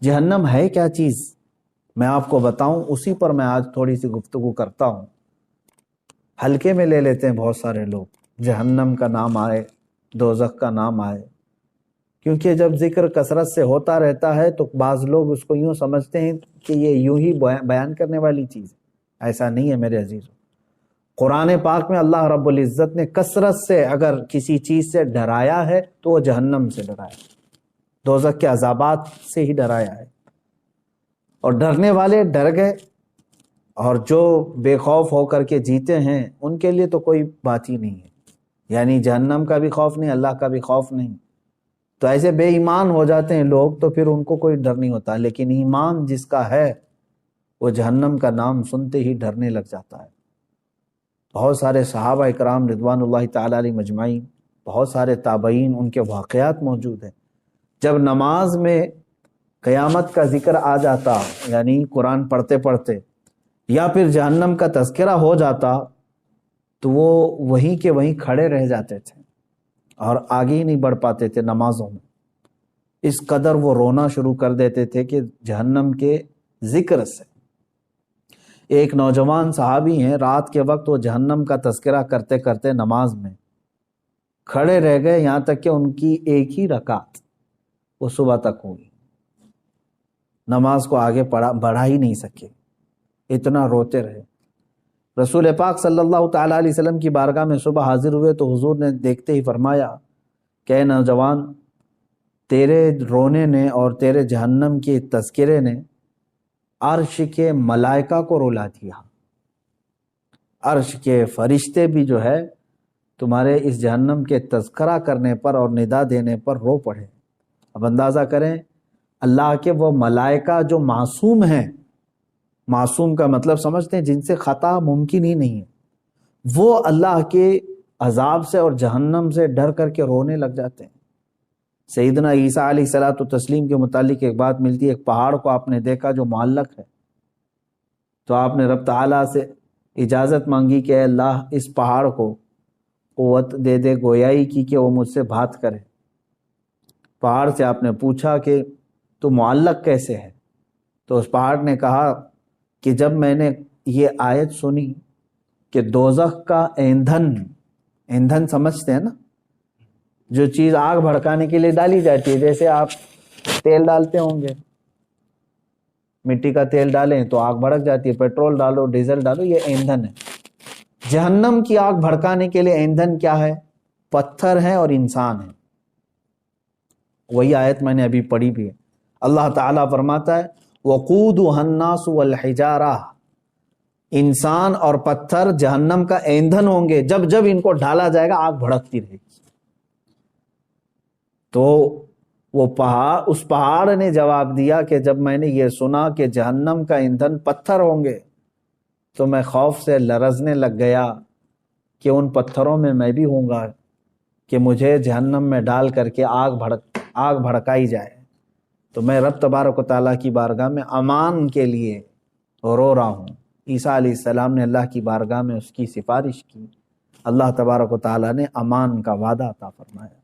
جہنم ہے کیا چیز میں آپ کو بتاؤں، اسی پر میں آج تھوڑی سی گفتگو کرتا ہوں۔ ہلکے میں لے لیتے ہیں بہت سارے لوگ، جہنم کا نام آئے، دوزخ کا نام آئے، کیونکہ جب ذکر کثرت سے ہوتا رہتا ہے تو بعض لوگ اس کو یوں سمجھتے ہیں کہ یہ یوں ہی بیان کرنے والی چیز ہے۔ ایسا نہیں ہے میرے عزیزوں۔ قرآن پاک میں اللہ رب العزت نے کثرت سے اگر کسی چیز سے ڈرایا ہے تو وہ جہنم سے ڈرایا ہے، دوزخ کے عذابات سے ہی ڈرایا ہے، اور ڈرنے والے ڈر گئے، اور جو بے خوف ہو کر کے جیتے ہیں ان کے لیے تو کوئی بات ہی نہیں ہے، یعنی جہنم کا بھی خوف نہیں، اللہ کا بھی خوف نہیں۔ تو ایسے بے ایمان ہو جاتے ہیں لوگ، تو پھر ان کو کوئی ڈر نہیں ہوتا، لیکن ایمان جس کا ہے وہ جہنم کا نام سنتے ہی ڈرنے لگ جاتا ہے۔ بہت سارے صحابہ اکرام رضوان اللہ تعالی علیہ مجمعین، بہت سارے تابعین، ان کے واقعات موجود ہیں۔ جب نماز میں قیامت کا ذکر آ جاتا، یعنی قرآن پڑھتے پڑھتے، یا پھر جہنم کا تذکرہ ہو جاتا، تو وہ وہیں کے وہیں کھڑے رہ جاتے تھے اور آگے ہی نہیں بڑھ پاتے تھے نمازوں میں۔ اس قدر وہ رونا شروع کر دیتے تھے کہ جہنم کے ذکر سے۔ ایک نوجوان صحابی ہیں، رات کے وقت وہ جہنم کا تذکرہ کرتے کرتے نماز میں کھڑے رہ گئے، یہاں تک کہ ان کی ایک ہی رکعت وہ صبح تک ہوئی، نماز کو آگے بڑھا ہی نہیں سکے، اتنا روتے رہے۔ رسول پاک صلی اللہ تعالیٰ علیہ وسلم کی بارگاہ میں صبح حاضر ہوئے تو حضور نے دیکھتے ہی فرمایا کہ اے نوجوان، تیرے رونے نے اور تیرے جہنم کے تذکرے نے عرش کے ملائکہ کو رلا دیا، عرش کے فرشتے بھی جو ہے تمہارے اس جہنم کے تذکرہ کرنے پر اور ندا دینے پر رو پڑے۔ اب اندازہ کریں، اللہ کے وہ ملائکہ جو معصوم ہیں، معصوم کا مطلب سمجھتے ہیں جن سے خطا ممکن ہی نہیں ہے، وہ اللہ کے عذاب سے اور جہنم سے ڈر کر کے رونے لگ جاتے ہیں۔ سیدنا عیسیٰ علیہ الصلوۃ والتسلیم کے متعلق ایک بات ملتی ہے، ایک پہاڑ کو آپ نے دیکھا جو معلق ہے، تو آپ نے رب تعالیٰ سے اجازت مانگی کہ اے اللہ اس پہاڑ کو قوت دے دے، گویائی کی کہ وہ مجھ سے بات کرے۔ پہاڑ سے آپ نے پوچھا کہ تو معلق کیسے ہے؟ تو اس پہاڑ نے کہا کہ جب میں نے یہ آیت سنی کہ دوزخ کا ایندھن سمجھتے ہیں نا، جو چیز آگ بھڑکانے کے لیے ڈالی جاتی ہے، جیسے آپ تیل ڈالتے ہوں گے، مٹی کا تیل ڈالیں تو آگ بھڑک جاتی ہے، پیٹرول ڈالو، ڈیزل ڈالو، یہ ایندھن ہے۔ جہنم کی آگ بھڑکانے کے لیے ایندھن کیا ہے؟ پتھر ہے اور انسان ہے۔ وہی آیت میں نے ابھی پڑھی بھی ہے۔ اللہ تعالیٰ فرماتا ہے وَقُودُهَا النَّاسُ وَالْحِجَارَةُ، انسان اور پتھر جہنم کا ایندھن ہوں گے، جب جب ان کو ڈالا جائے گا آگ بھڑکتی رہے گی۔ تو وہ اس پہاڑ نے جواب دیا کہ جب میں نے یہ سنا کہ جہنم کا ایندھن پتھر ہوں گے تو میں خوف سے لرزنے لگ گیا کہ ان پتھروں میں بھی ہوں گا کہ مجھے جہنم میں ڈال کر کے آگ بھڑکائی جائے۔ تو میں رب تبارک و تعالیٰ کی بارگاہ میں امان کے لیے رو رہا ہوں۔ عیسیٰ علیہ السلام نے اللہ کی بارگاہ میں اس کی سفارش کی، اللہ تبارک و تعالیٰ نے امان کا وعدہ عطا فرمایا۔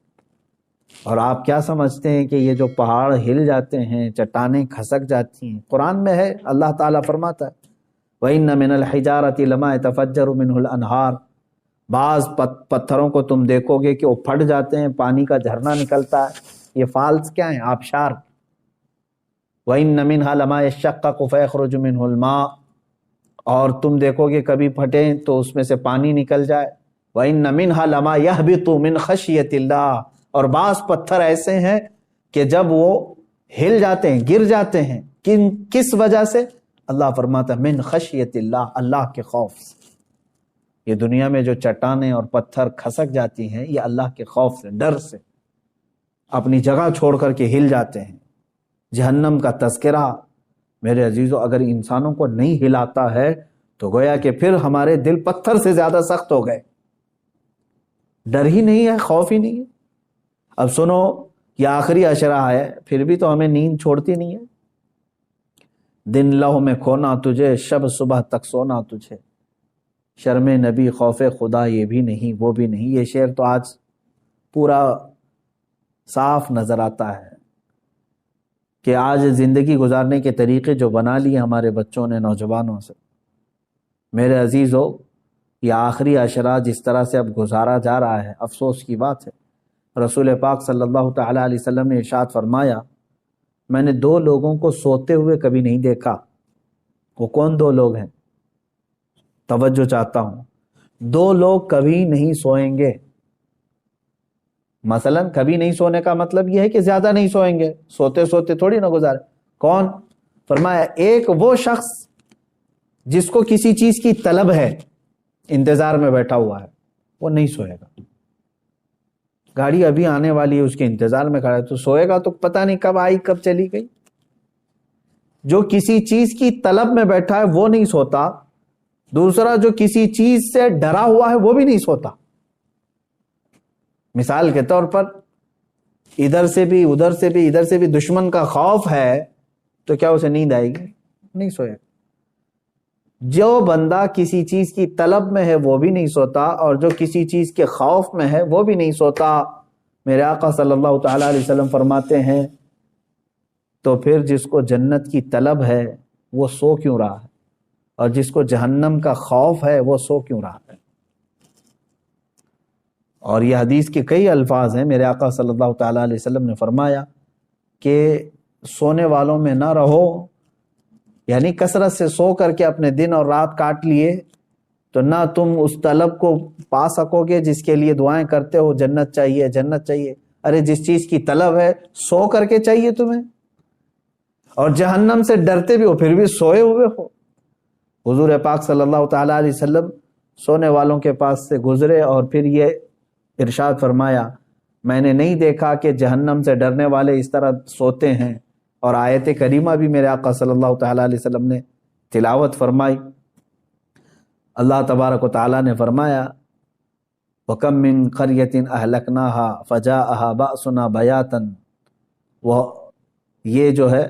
اور آپ کیا سمجھتے ہیں کہ یہ جو پہاڑ ہل جاتے ہیں، چٹانیں کھسک جاتی ہیں، قرآن میں ہے، اللہ تعالیٰ فرماتا ہے وَإِنَّ مِنَ الْحِجَارَةِ لَمَا يَتَفَجَّرُ مِنْهُ الْأَنْهَارُ، بعض پتھروں کو تم دیکھو گے کہ وہ پھٹ جاتے ہیں، پانی کا جھرنا نکلتا ہے۔ یہ فالس کیا ہیں؟ آبشار۔ وَإِنَّ مِنْهَا لَمَا يَشَّقَّقُ فَيَخْرُجُ مِنْهُ الْمَاءُ، اور تم دیکھو گے کبھی پھٹیں تو اس میں سے پانی نکل جائے۔ وَإِنَّ مِنْهَا لَمَا يَهْبِطُ مِنْ خَشْيَةِ اللَّهِ، اور بعض پتھر ایسے ہیں کہ جب وہ ہل جاتے ہیں، گر جاتے ہیں، کس وجہ سے؟ اللہ فرماتا ہے من خشیت اللہ، اللہ کے خوف سے۔ یہ دنیا میں جو چٹانیں اور پتھر کھسک جاتی ہیں، یہ اللہ کے خوف سے، ڈر سے اپنی جگہ چھوڑ کر کے ہل جاتے ہیں۔ جہنم کا تذکرہ میرے عزیزو اگر انسانوں کو نہیں ہلاتا ہے تو گویا کہ پھر ہمارے دل پتھر سے زیادہ سخت ہو گئے، ڈر ہی نہیں ہے، خوف ہی نہیں ہے۔ اب سنو، یہ آخری عشرہ ہے، پھر بھی تو ہمیں نیند چھوڑتی نہیں ہے۔ دن لہو میں کھونا تجھے، شب صبح تک سونا تجھے، شرم نبی خوف خدا یہ بھی نہیں وہ بھی نہیں۔ یہ شعر تو آج پورا صاف نظر آتا ہے کہ آج زندگی گزارنے کے طریقے جو بنا لیے ہمارے بچوں نے، نوجوانوں سے، میرے عزیزو، یہ آخری عشرہ جس طرح سے اب گزارا جا رہا ہے، افسوس کی بات ہے۔ رسول پاک صلی اللہ تعالیٰ علیہ وسلم نے ارشاد فرمایا، میں نے دو لوگوں کو سوتے ہوئے کبھی نہیں دیکھا۔ وہ کون دو لوگ ہیں؟ توجہ چاہتا ہوں۔ دو لوگ کبھی نہیں سوئیں گے۔ مثلا کبھی نہیں سونے کا مطلب یہ ہے کہ زیادہ نہیں سوئیں گے، سوتے سوتے تھوڑی نہ گزارے۔ کون؟ فرمایا ایک وہ شخص جس کو کسی چیز کی طلب ہے، انتظار میں بیٹھا ہوا ہے، وہ نہیں سوئے گا۔ گاڑی ابھی آنے والی ہے، اس کے انتظار میں کھڑا ہے، تو سوئے گا تو پتہ نہیں کب آئی کب چلی گئی۔ جو کسی چیز کی طلب میں بیٹھا ہے وہ نہیں سوتا، دوسرا جو کسی چیز سے ڈرا ہوا ہے وہ بھی نہیں سوتا۔ مثال کے طور پر ادھر سے بھی ادھر سے بھی ادھر سے بھی دشمن کا خوف ہے تو کیا اسے نیند آئے گی؟ نہیں سوئے گا۔ جو بندہ کسی چیز کی طلب میں ہے وہ بھی نہیں سوتا، اور جو کسی چیز کے خوف میں ہے وہ بھی نہیں سوتا۔ میرے آقا صلی اللہ تعالیٰ علیہ وسلم فرماتے ہیں تو پھر جس کو جنت کی طلب ہے وہ سو کیوں رہا ہے، اور جس کو جہنم کا خوف ہے وہ سو کیوں رہا ہے؟ اور یہ حدیث کے کئی الفاظ ہیں۔ میرے آقا صلی اللہ تعالیٰ علیہ وسلم نے فرمایا کہ سونے والوں میں نہ رہو، یعنی کثرت سے سو کر کے اپنے دن اور رات کاٹ لیے تو نہ تم اس طلب کو پا سکو گے جس کے لیے دعائیں کرتے ہو، جنت چاہیے جنت چاہیے۔ ارے جس چیز کی طلب ہے سو کر کے چاہیے تمہیں، اور جہنم سے ڈرتے بھی ہو پھر بھی سوئے ہوئے ہو۔ حضور پاک صلی اللہ تعالیٰ علیہ وسلم سونے والوں کے پاس سے گزرے اور پھر یہ ارشاد فرمایا، میں نے نہیں دیکھا کہ جہنم سے ڈرنے والے اس طرح سوتے ہیں۔ اور آیت کریمہ بھی میرے آقا صلی اللہ تعالیٰ علیہ وسلم نے تلاوت فرمائی۔ اللہ تبارک و تعالیٰ نے فرمایا، وَكَم مِّن قَرْيَةٍ أَهْلَكْنَاهَا فَجَاءَهَا بَأْسُنَا بَيَاتًا۔ وہ یہ جو ہے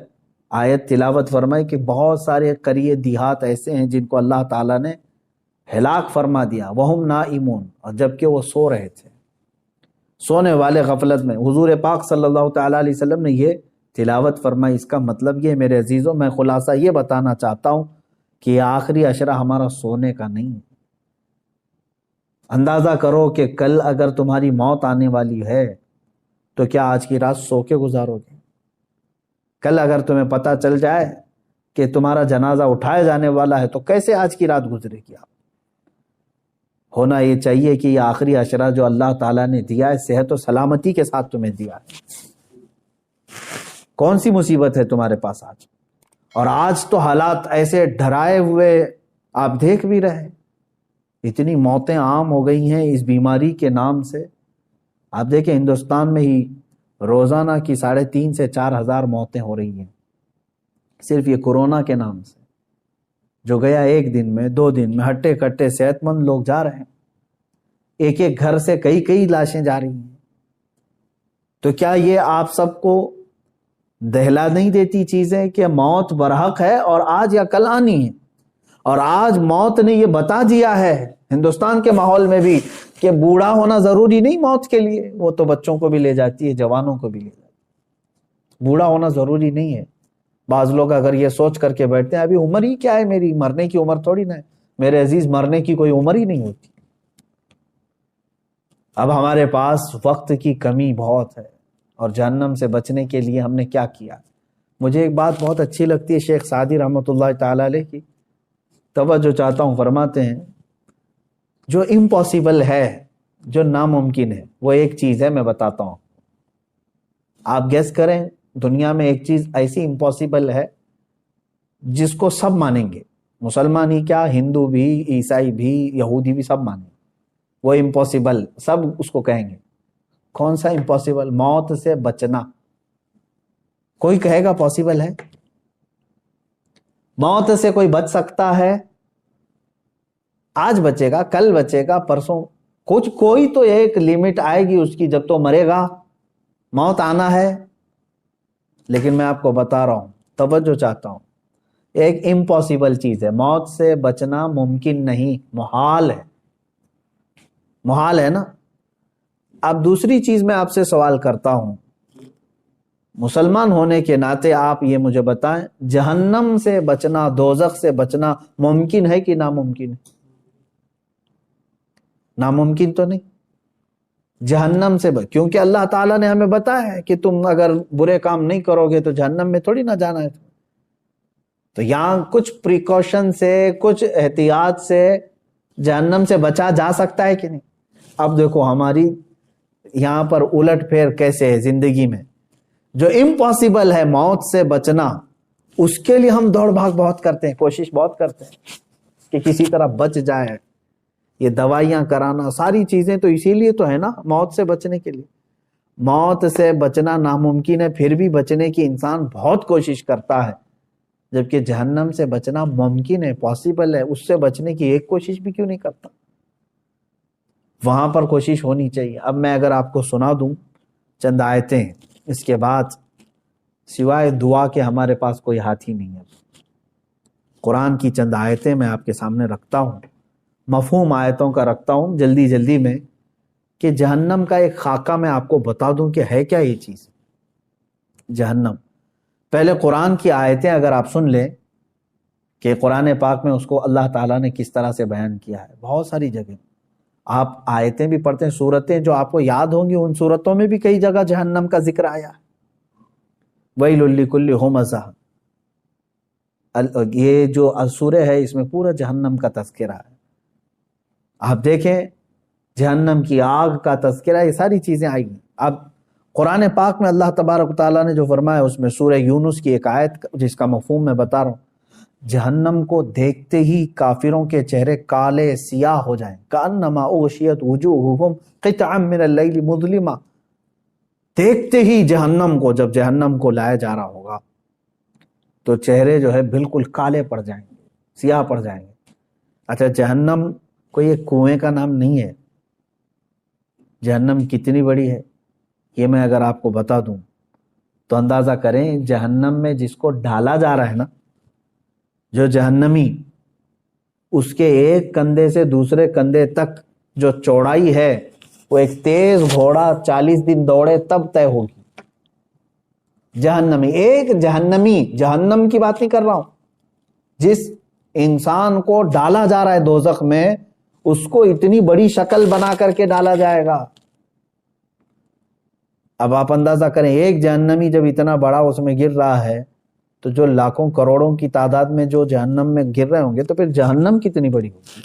آیت تلاوت فرمائی کہ بہت سارے قریے دیہات ایسے ہیں جن کو اللہ تعالیٰ نے ہلاک فرما دیا، وَهُمْ نَائِمُونَ، اور جبکہ وہ سو رہے تھے، سونے والے غفلت میں۔ حضور پاک صلی اللہ تعالیٰ علیہ وسلم نے یہ تلاوت فرمائی۔ اس کا مطلب یہ میرے عزیزوں، میں خلاصہ یہ بتانا چاہتا ہوں کہ یہ آخری عشرہ ہمارا سونے کا نہیں ہے۔ اندازہ کرو کہ کل اگر تمہاری موت آنے والی ہے تو کیا آج کی رات سو کے گزارو گے؟ کل اگر تمہیں پتہ چل جائے کہ تمہارا جنازہ اٹھایا جانے والا ہے تو کیسے آج کی رات گزرے گی آپ؟ ہونا یہ چاہیے کہ یہ آخری عشرہ جو اللہ تعالیٰ نے دیا ہے صحت و سلامتی کے ساتھ تمہیں دیا ہے۔ کون سی مصیبت ہے تمہارے پاس آج؟ اور آج تو حالات ایسے ڈرائے ہوئے آپ دیکھ بھی رہے، اتنی موتیں عام ہو گئی ہیں اس بیماری کے نام سے۔ آپ دیکھیں ہندوستان میں ہی روزانہ کی 3,500 سے 4,000 موتیں ہو رہی ہیں صرف یہ کورونا کے نام سے، جو گیا ایک دن میں 2 دن میں ہٹے کٹے صحت مند لوگ جا رہے ہیں، ایک ایک گھر سے کئی لاشیں جا رہی ہیں۔ تو کیا یہ آپ سب کو دہلا نہیں دیتی چیزیں کہ موت برحق ہے اور آج یا کل آنی ہے؟ اور آج موت نے یہ بتا دیا ہے ہندوستان کے ماحول میں بھی کہ بوڑھا ہونا ضروری نہیں موت کے لیے، وہ تو بچوں کو بھی لے جاتی ہے، جوانوں کو بھی لے جاتی ہے، بوڑھا ہونا ضروری نہیں ہے۔ بعض لوگ اگر یہ سوچ کر کے بیٹھتے ہیں ابھی عمر ہی کیا ہے میری، مرنے کی عمر تھوڑی نہ ہے۔ میرے عزیز، مرنے کی کوئی عمر ہی نہیں ہوتی۔ اب ہمارے پاس وقت کی کمی بہت ہے، اور جہنم سے بچنے کے لیے ہم نے کیا کیا؟ مجھے ایک بات بہت اچھی لگتی ہے شیخ سعدی رحمۃ اللہ تعالیٰ علیہ کی، توجہ چاہتا ہوں، فرماتے ہیں جو امپاسبل ہے، جو ناممکن ہے، وہ ایک چیز ہے، میں بتاتا ہوں، آپ گیس کریں۔ دنیا میں ایک چیز ایسی امپاسبل ہے جس کو سب مانیں گے، مسلمان ہی کیا، ہندو بھی، عیسائی بھی، یہودی بھی، سب مانیں گے، وہ امپاسبل، سب اس کو کہیں گے۔ کون سا امپاسبل؟ موت سے بچنا۔ کوئی کہے گا پاسبل ہے؟ موت سے کوئی بچ سکتا ہے؟ آج بچے گا، کل بچے گا، پرسوں، کوئی تو ایک لیمٹ آئے گی اس کی، جب تو مرے گا، موت آنا ہے۔ لیکن میں آپ کو بتا رہا ہوں، توجہ چاہتا ہوں، ایک امپاسبل چیز ہے، موت سے بچنا ممکن نہیں، محال ہے، محال ہے نا۔ اب دوسری چیز میں آپ سے سوال کرتا ہوں مسلمان ہونے کے ناطے آپ یہ مجھے بتائیں، جہنم سے بچنا، دوزخ سے بچنا ممکن ہے کہ ناممکن ہے؟ ناممکن تو نہیں۔ جہنم سے کیونکہ اللہ تعالیٰ نے ہمیں بتایا ہے کہ تم اگر برے کام نہیں کرو گے تو جہنم میں تھوڑی نہ جانا ہے۔ تو یہاں کچھ پریکاشن سے، کچھ احتیاط سے جہنم سے بچا جا سکتا ہے کہ نہیں؟ اب دیکھو ہماری یہاں پر الٹ پھیر کیسے ہے زندگی میں، جو امپاسبل ہے موت سے بچنا، اس کے لیے ہم دوڑ بھاگ بہت کرتے ہیں، کوشش بہت کرتے ہیں کہ کسی طرح بچ جائے۔ یہ دوائیاں کرانا، ساری چیزیں تو اسی لیے تو ہے نا، موت سے بچنے کے لیے۔ موت سے بچنا ناممکن ہے، پھر بھی بچنے کی انسان بہت کوشش کرتا ہے، جبکہ جہنم سے بچنا ممکن ہے، پاسبل ہے، اس سے بچنے کی ایک کوشش بھی کیوں نہیں کرتا؟ وہاں پر کوشش ہونی چاہیے۔ اب میں اگر آپ کو سنا دوں چند آیتیں، اس کے بعد سوائے دعا کے ہمارے پاس کوئی ہاتھ ہی نہیں ہے۔ قرآن کی چند آیتیں میں آپ کے سامنے رکھتا ہوں، مفہوم آیتوں کا رکھتا ہوں جلدی جلدی میں، کہ جہنم کا ایک خاکہ میں آپ کو بتا دوں کہ ہے کیا یہ چیز جہنم۔ پہلے قرآن کی آیتیں اگر آپ سن لیں کہ قرآن پاک میں اس کو اللہ تعالیٰ نے کس طرح سے بیان کیا ہے، بہت ساری جگہ آپ آیتیں بھی پڑھتے ہیں، سورتیں جو آپ کو یاد ہوں گی، ان سورتوں میں بھی کئی جگہ جہنم کا ذکر آیا ہے۔ وَيْلٌ لِّكُلِّ ہُمَزَةٍ، یہ جو سورہ ہے اس میں پورا جہنم کا تذکرہ ہے۔ آپ دیکھیں جہنم کی آگ کا تذکرہ، یہ ساری چیزیں آئیں گی۔ اب قرآن پاک میں اللہ تبارک و تعالیٰ نے جو فرمایا، اس میں سورہ یونس کی ایک آیت جس کا مفہوم میں بتا رہا ہوں، جہنم کو دیکھتے ہی کافروں کے چہرے کالے سیاہ ہو جائیں، کأنما اغشیت وجوہہم قطعا من اللیل مظلما۔ دیکھتے ہی جہنم کو، جب جہنم کو لایا جا رہا ہوگا تو چہرے جو ہے بالکل کالے پڑ جائیں گے، سیاہ پڑ جائیں گے۔ اچھا، جہنم کوئی ایک کنویں کا نام نہیں ہے۔ جہنم کتنی بڑی ہے یہ میں اگر آپ کو بتا دوں تو اندازہ کریں، جہنم میں جس کو ڈالا جا رہا ہے نا، جو جہنمی، اس کے ایک کندھے سے دوسرے کندھے تک جو چوڑائی ہے، وہ ایک تیز گھوڑا 40 دن دوڑے تب طے ہوگی۔ جہنمی، ایک جہنمی، جہنم کی بات نہیں کر رہا ہوں، جس انسان کو ڈالا جا رہا ہے دوزخ میں، اس کو اتنی بڑی شکل بنا کر کے ڈالا جائے گا۔ اب آپ اندازہ کریں، ایک جہنمی جب اتنا بڑا اس میں گر رہا ہے، تو جو لاکھوں کروڑوں کی تعداد میں جو جہنم میں گر رہے ہوں گے، تو پھر جہنم کتنی بڑی ہوگی؟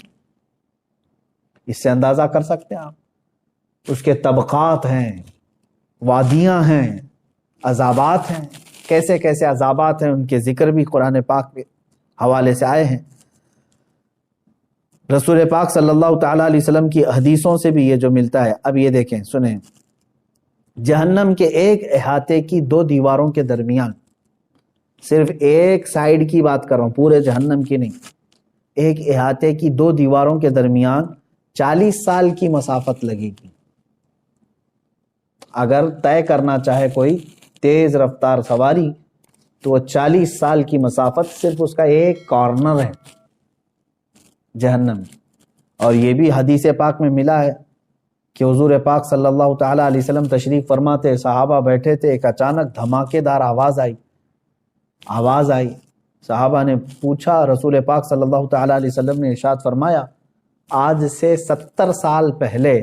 اس سے اندازہ کر سکتے ہیں آپ۔ اس کے طبقات ہیں، وادیاں ہیں، عذابات ہیں، کیسے کیسے عذابات ہیں، ان کے ذکر بھی قرآن پاک کے حوالے سے آئے ہیں۔ رسول پاک صلی اللہ تعالیٰ علیہ وسلم کی حدیثوں سے بھی یہ جو ملتا ہے۔ اب یہ دیکھیں، سنیں، جہنم کے ایک احاطے کی 2 دیواروں کے درمیان، صرف ایک سائیڈ کی بات کر رہا ہوں، پورے جہنم کی نہیں، ایک احاطے کی 2 دیواروں کے درمیان 40 سال کی مسافت لگے گی۔ اگر طے کرنا چاہے کوئی تیز رفتار سواری تو وہ 40 سال کی مسافت صرف اس کا ایک کارنر ہے جہنم کی۔ اور یہ بھی حدیث پاک میں ملا ہے کہ حضور پاک صلی اللہ تعالیٰ علیہ وسلم تشریف فرماتے، صحابہ بیٹھے تھے، ایک اچانک دھماکے دار آواز آئی۔ صحابہ نے پوچھا، رسول پاک صلی اللہ تعالیٰ علیہ وسلم نے ارشاد فرمایا، آج سے 70 سال پہلے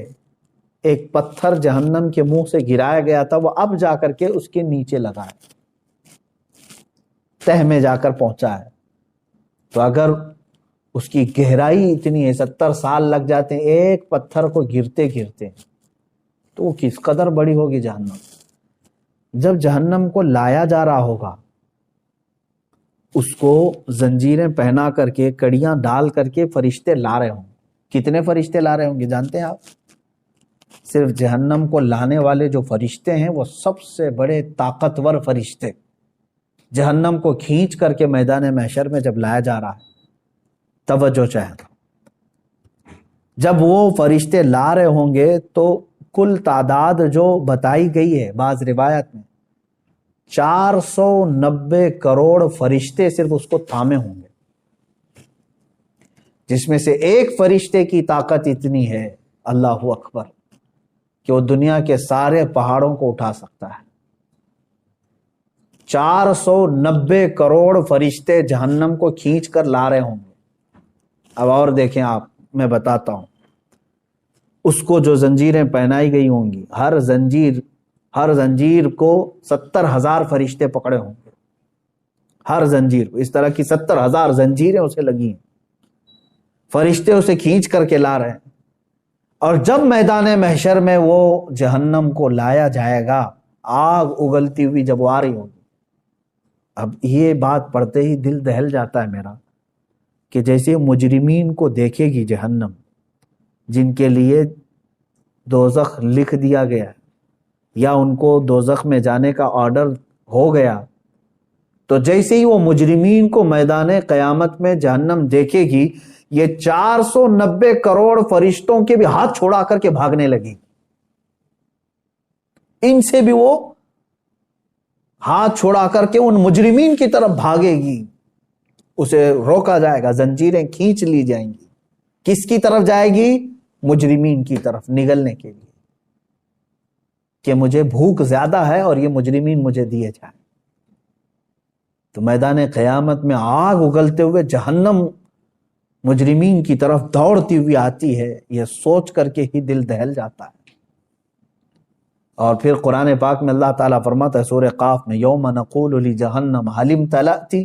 ایک پتھر جہنم کے منہ سے گرایا گیا تھا، وہ اب جا کر کے اس کے نیچے لگا ہے، تہ میں جا کر پہنچا ہے۔ تو اگر اس کی گہرائی اتنی ہے، 70 سال لگ جاتے ہیں ایک پتھر کو گرتے گرتے، تو وہ کس قدر بڑی ہوگی جہنم۔ جب جہنم کو لایا جا رہا ہوگا، اس کو زنجیریں پہنا کر کے، کڑیاں ڈال کر کے فرشتے لا رہے ہوں۔ کتنے فرشتے لا رہے ہوں گے جانتے ہیں آپ؟ صرف جہنم کو لانے والے جو فرشتے ہیں وہ سب سے بڑے طاقتور فرشتے، جہنم کو کھینچ کر کے میدان محشر میں جب لایا جا رہا ہے، توجہ چاہتا ہوں، جب وہ فرشتے لا رہے ہوں گے تو کل تعداد جو بتائی گئی ہے بعض روایت میں، 490 کروڑ فرشتے صرف اس کو تھامے ہوں گے، جس میں سے ایک فرشتے کی طاقت اتنی ہے، اللہ اکبر، کہ وہ دنیا کے سارے پہاڑوں کو اٹھا سکتا ہے۔ 490 کروڑ فرشتے جہنم کو کھینچ کر لا رہے ہوں گے۔ اب اور دیکھیں آپ، میں بتاتا ہوں، اس کو جو زنجیریں پہنائی گئی ہوں گی، ہر زنجیر کو 70,000 فرشتے پکڑے ہوں گے، ہر زنجیر کو۔ اس طرح کی 70,000 زنجیریں اسے لگی ہیں، فرشتے اسے کھینچ کر کے لا رہے ہیں۔ اور جب میدان محشر میں وہ جہنم کو لایا جائے گا، آگ اگلتی ہوئی جب وہ آ رہی ہوگی، اب یہ بات پڑھتے ہی دل دہل جاتا ہے میرا، کہ جیسے مجرمین کو دیکھے گی جہنم، جن کے لیے دوزخ لکھ دیا گیا یا ان کو دوزخ میں جانے کا آرڈر ہو گیا، تو جیسے ہی وہ مجرمین کو میدان قیامت میں جہنم دیکھے گی، یہ 490 کروڑ فرشتوں کے بھی ہاتھ چھوڑا کر کے بھاگنے لگی، ان سے بھی وہ ہاتھ چھوڑا کر کے ان مجرمین کی طرف بھاگے گی، اسے روکا جائے گا، زنجیریں کھینچ لی جائیں گی۔ کس کی طرف جائے گی؟ مجرمین کی طرف، نگلنے کے لیے، کہ مجھے بھوک زیادہ ہے اور یہ مجرمین مجھے دیے جائیں۔ تو میدان قیامت میں آگ اگلتے ہوئے جہنم مجرمین کی طرف دوڑتی ہوئی آتی ہے، یہ سوچ کر کے ہی دل دہل جاتا ہے۔ اور پھر قرآن پاک میں اللہ تعالیٰ فرماتا ہے سورہ قاف میں، یوم نقول لجہنم هل امتلأت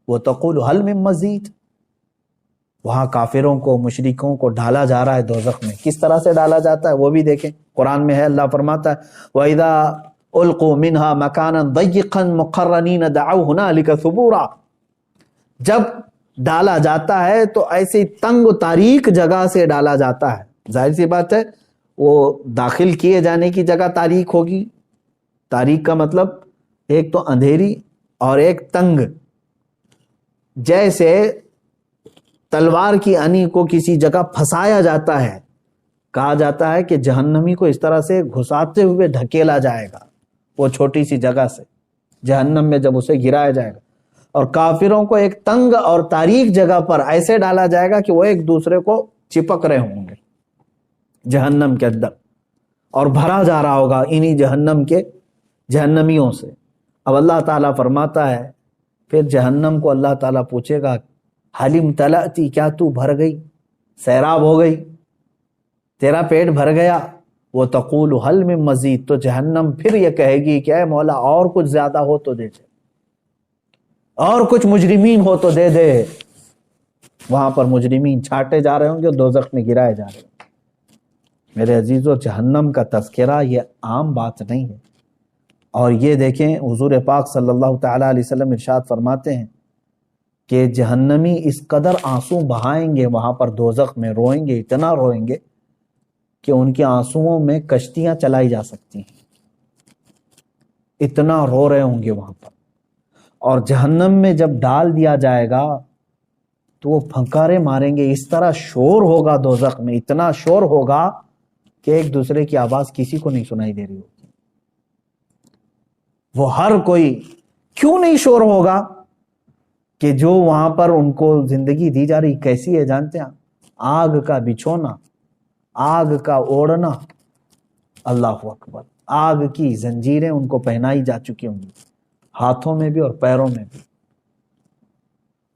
وتقول هل من مزید۔ وہاں کافروں کو، مشرکوں کو ڈالا جا رہا ہے دوزخ میں۔ کس طرح سے ڈالا جاتا ہے وہ بھی دیکھیں، قرآن میں ہے، اللہ فرماتا ہے وَإِذَا أُلْقُوا مِنْهَا مَكَانًا ضَيِّقًا مُقَرَّنِينَ دَعَوْا هُنَالِكَ ثُبُورًا۔ جب ڈالا جاتا ہے تو ایسی تنگ و تاریک جگہ سے ڈالا جاتا ہے، ظاہر سی بات ہے وہ داخل کیے جانے کی جگہ تاریک ہوگی۔ تاریک کا مطلب ایک تو اندھیری اور ایک تنگ، جیسے تلوار کی انی کو کسی جگہ پھنسایا جاتا ہے، کہا جاتا ہے کہ جہنمی کو اس طرح سے گھساتے ہوئے ڈھکیلا جائے گا، وہ چھوٹی سی جگہ سے جہنم میں جب اسے گرایا جائے گا، اور کافروں کو ایک تنگ اور تاریک جگہ پر ایسے ڈالا جائے گا کہ وہ ایک دوسرے کو چپک رہے ہوں گے جہنم کے اندر، اور بھرا جا رہا ہوگا انہی جہنمیوں سے۔ اب اللہ تعالیٰ فرماتا ہے، پھر جہنم کو اللہ تعالیٰ پوچھے گا حل امتلأتی، کیا تو بھر گئی، سیراب ہو گئی، تیرا پیٹ بھر گیا؟ وہ تقول حل من مزید، تو جہنم پھر یہ کہے گی کہ اے مولا اور کچھ زیادہ ہو تو دے دے، اور کچھ مجرمین ہو تو دے دے۔ وہاں پر مجرمین چھاٹے جا رہے ہوں گے، دوزخ میں گرائے جا رہے ہوں گے۔ میرے عزیزو، جہنم کا تذکرہ یہ عام بات نہیں ہے۔ اور یہ دیکھیں حضور پاک صلی اللہ تعالیٰ علیہ وسلم ارشاد فرماتے ہیں کہ جہنمی اس قدر آنسو بہائیں گے وہاں پر دوزخ میں، روئیں گے، اتنا روئیں گے کہ ان کے آنسوؤں میں کشتیاں چلائی جا سکتی ہیں، اتنا رو رہے ہوں گے وہاں پر۔ اور جہنم میں جب ڈال دیا جائے گا تو وہ پھنکارے ماریں گے، اس طرح شور ہوگا دوزخ میں، اتنا شور ہوگا کہ ایک دوسرے کی آواز کسی کو نہیں سنائی دے رہی ہوگی۔ وہ ہر کوئی، کیوں نہیں شور ہوگا؟ کہ جو وہاں پر ان کو زندگی دی جا رہی کیسی ہے جانتے ہیں؟ آگ کا بچھونا، آگ کا اوڑھنا، اللہ اکبر، آگ کی زنجیریں ان کو پہنائی جا چکی ہوں گی، ہاتھوں میں بھی اور پیروں میں بھی۔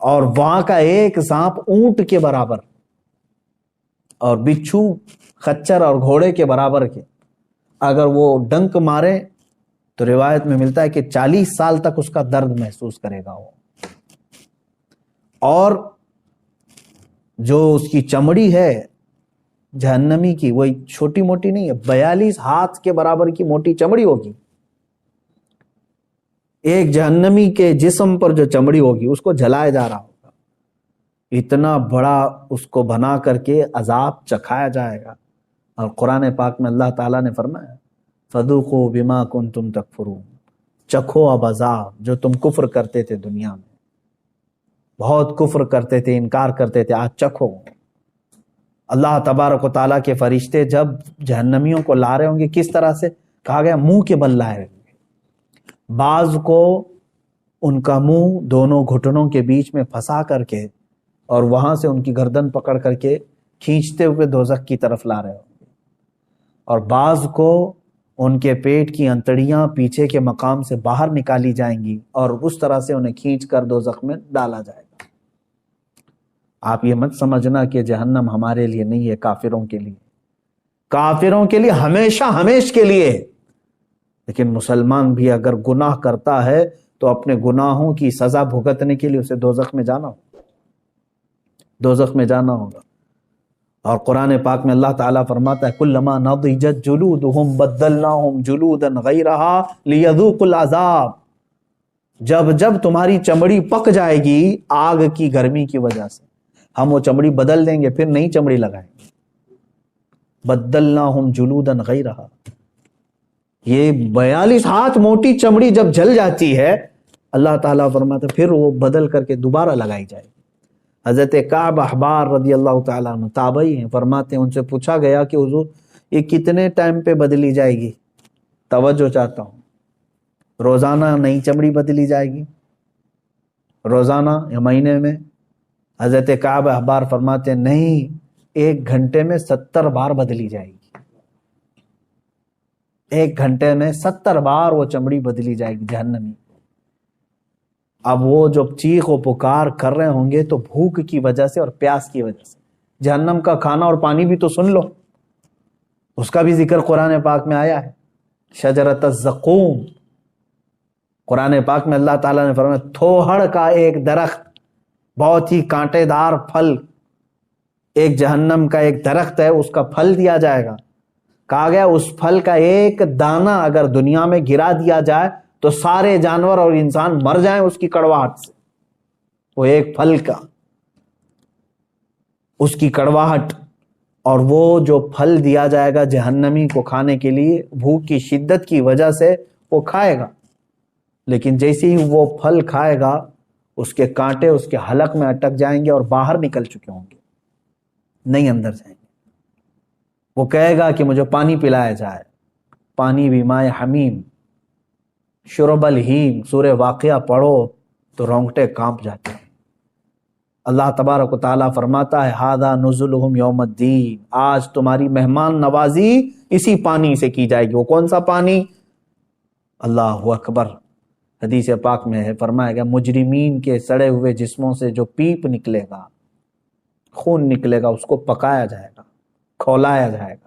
اور وہاں کا ایک سانپ اونٹ کے برابر، اور بچھو خچر اور گھوڑے کے برابر کے، اگر وہ ڈنک مارے تو روایت میں ملتا ہے کہ 40 سال تک اس کا درد محسوس کرے گا وہ۔ اور جو اس کی چمڑی ہے جہنمی کی، وہی چھوٹی موٹی نہیں ہے، 42 ہاتھ کے برابر کی موٹی چمڑی ہوگی۔ ایک جہنمی کے جسم پر جو چمڑی ہوگی اس کو جلایا جا رہا ہوگا، اتنا بڑا اس کو بنا کر کے عذاب چکھایا جائے گا۔ اور قرآن پاک میں اللہ تعالیٰ نے فرمایا فَذُوقُوا بِمَا كُنْتُمْ تَكْفُرُونَ، چکھو اب عذاب جو تم کفر کرتے تھے دنیا میں، بہت کفر کرتے تھے، انکار کرتے تھے، آج چکھو۔ اللہ تبارک و تعالیٰ کے فرشتے جب جہنمیوں کو لا رہے ہوں گے، کس طرح سے؟ کہا گیا منہ کے بل لائے ہوں گے، بعض کو ان کا منہ دونوں گھٹنوں کے بیچ میں پھنسا کر کے اور وہاں سے ان کی گردن پکڑ کر کے کھینچتے ہوئے دوزخ کی طرف لا رہے ہوں گے، اور بعض کو ان کے پیٹ کی انتڑیاں پیچھے کے مقام سے باہر نکالی جائیں گی اور اس طرح سے انہیں کھینچ کر دوزخ میں ڈالا جائے گا۔ آپ یہ مت سمجھنا کہ جہنم ہمارے لیے نہیں ہے، کافروں کے لیے، کافروں کے لیے ہمیشہ ہمیش کے لیے۔ لیکن مسلمان بھی اگر گناہ کرتا ہے تو اپنے گناہوں کی سزا بھگتنے کے لیے اسے دوزخ میں جانا ہوگا، دوزخ میں جانا ہوگا۔ اور قرآن پاک میں اللہ تعالیٰ فرماتا ہے کلما نضجت جلودہم بدلناہم جلودا غیرہا لیذوقوا العذاب، جب جب تمہاری چمڑی پک جائے گی آگ کی گرمی کی وجہ سے، ہم وہ چمڑی بدل دیں گے، پھر نئی چمڑی لگائیں گے۔ بدلناہم جلودا غیرہا، یہ 42 ہاتھ موٹی چمڑی جب جل جاتی ہے، اللہ تعالیٰ فرماتا ہے پھر وہ بدل کر کے دوبارہ لگائی جائے گی۔ حضرت کعب احبار رضی اللہ تعالیٰ عنہ تابعی ہیں، فرماتے ہیں ان سے پوچھا گیا کہ حضور یہ کتنے ٹائم پہ بدلی جائے گی؟ توجہ چاہتا ہوں، روزانہ نئی چمڑی بدلی جائے گی روزانہ یا مہینے میں؟ حضرت کعب احبار فرماتے ہیں نہیں، 1 گھنٹے میں 70 بار بدلی جائے گی، 1 گھنٹے میں 70 بار وہ چمڑی بدلی جائے گی جہنمی۔ اب وہ جو چیخ و پکار کر رہے ہوں گے تو بھوک کی وجہ سے اور پیاس کی وجہ سے۔ جہنم کا کھانا اور پانی بھی تو سن لو، اس کا بھی ذکر قرآن پاک میں آیا ہے، شجرۃ الزقوم۔ قرآن پاک میں اللہ تعالیٰ نے فرمایا تھوہڑ کا ایک درخت، بہت ہی کانٹے دار پھل، ایک جہنم کا ایک درخت ہے، اس کا پھل دیا جائے گا۔ کہا گیا اس پھل کا ایک دانہ اگر دنیا میں گرا دیا جائے تو سارے جانور اور انسان مر جائیں اس کی کڑواہٹ سے۔ وہ ایک پھل کا، اس کی کڑواہٹ، اور وہ جو پھل دیا جائے گا جہنمی کو کھانے کے لیے، بھوک کی شدت کی وجہ سے وہ کھائے گا، لیکن جیسے ہی وہ پھل کھائے گا اس کے کانٹے اس کے حلق میں اٹک جائیں گے اور باہر نکل چکے ہوں گے، نہیں اندر جائیں گے۔ وہ کہے گا کہ مجھے پانی پلایا جائے، پانی بھی مائے حمیم، شرب الہیم، سورہ واقعہ پڑھو تو رونگٹے کانپ جاتے ہیں۔ اللہ تبارک و تعالیٰ فرماتا ہے ھذا نزلہم یوم الدین، آج تمہاری مہمان نوازی اسی پانی سے کی جائے گی۔ وہ کون سا پانی؟ اللہ اکبر، حدیث پاک میں ہے فرمایا گیا مجرمین کے سڑے ہوئے جسموں سے جو پیپ نکلے گا، خون نکلے گا، اس کو پکایا جائے گا، کھولایا جائے گا،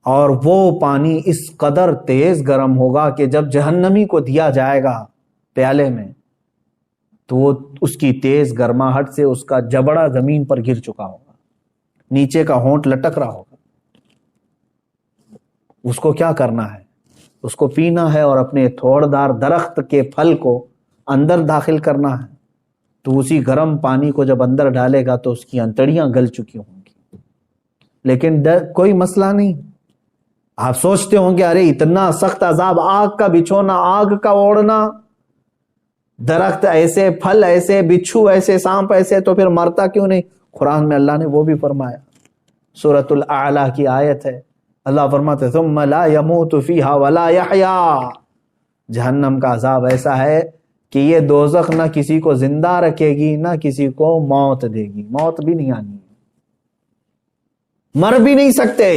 اور وہ پانی اس قدر تیز گرم ہوگا کہ جب جہنمی کو دیا جائے گا پیالے میں تو وہ اس کی تیز گرماہٹ سے اس کا جبڑا زمین پر گر چکا ہوگا، نیچے کا ہونٹ لٹک رہا ہوگا۔ اس کو کیا کرنا ہے؟ اس کو پینا ہے اور اپنے تھوڑ دار درخت کے پھل کو اندر داخل کرنا ہے، تو اسی گرم پانی کو جب اندر ڈالے گا تو اس کی انتڑیاں گل چکی ہوں گی، لیکن کوئی مسئلہ نہیں۔ آپ سوچتے ہوں گے ارے اتنا سخت عذاب، آگ کا بچھونا، آگ کا اوڑھنا، درخت ایسے، پھل ایسے، بچھو ایسے، سانپ ایسے، تو پھر مرتا کیوں نہیں؟ قرآن میں اللہ نے وہ بھی فرمایا، سورۃ الاعلیٰ کی آیت ہے، اللہ فرماتے ثم لا يموت فیہا ولا یحیا، جہنم کا عذاب ایسا ہے کہ یہ دوزخ نہ کسی کو زندہ رکھے گی نہ کسی کو موت دے گی، موت بھی نہیں آنی، مر بھی نہیں سکتے۔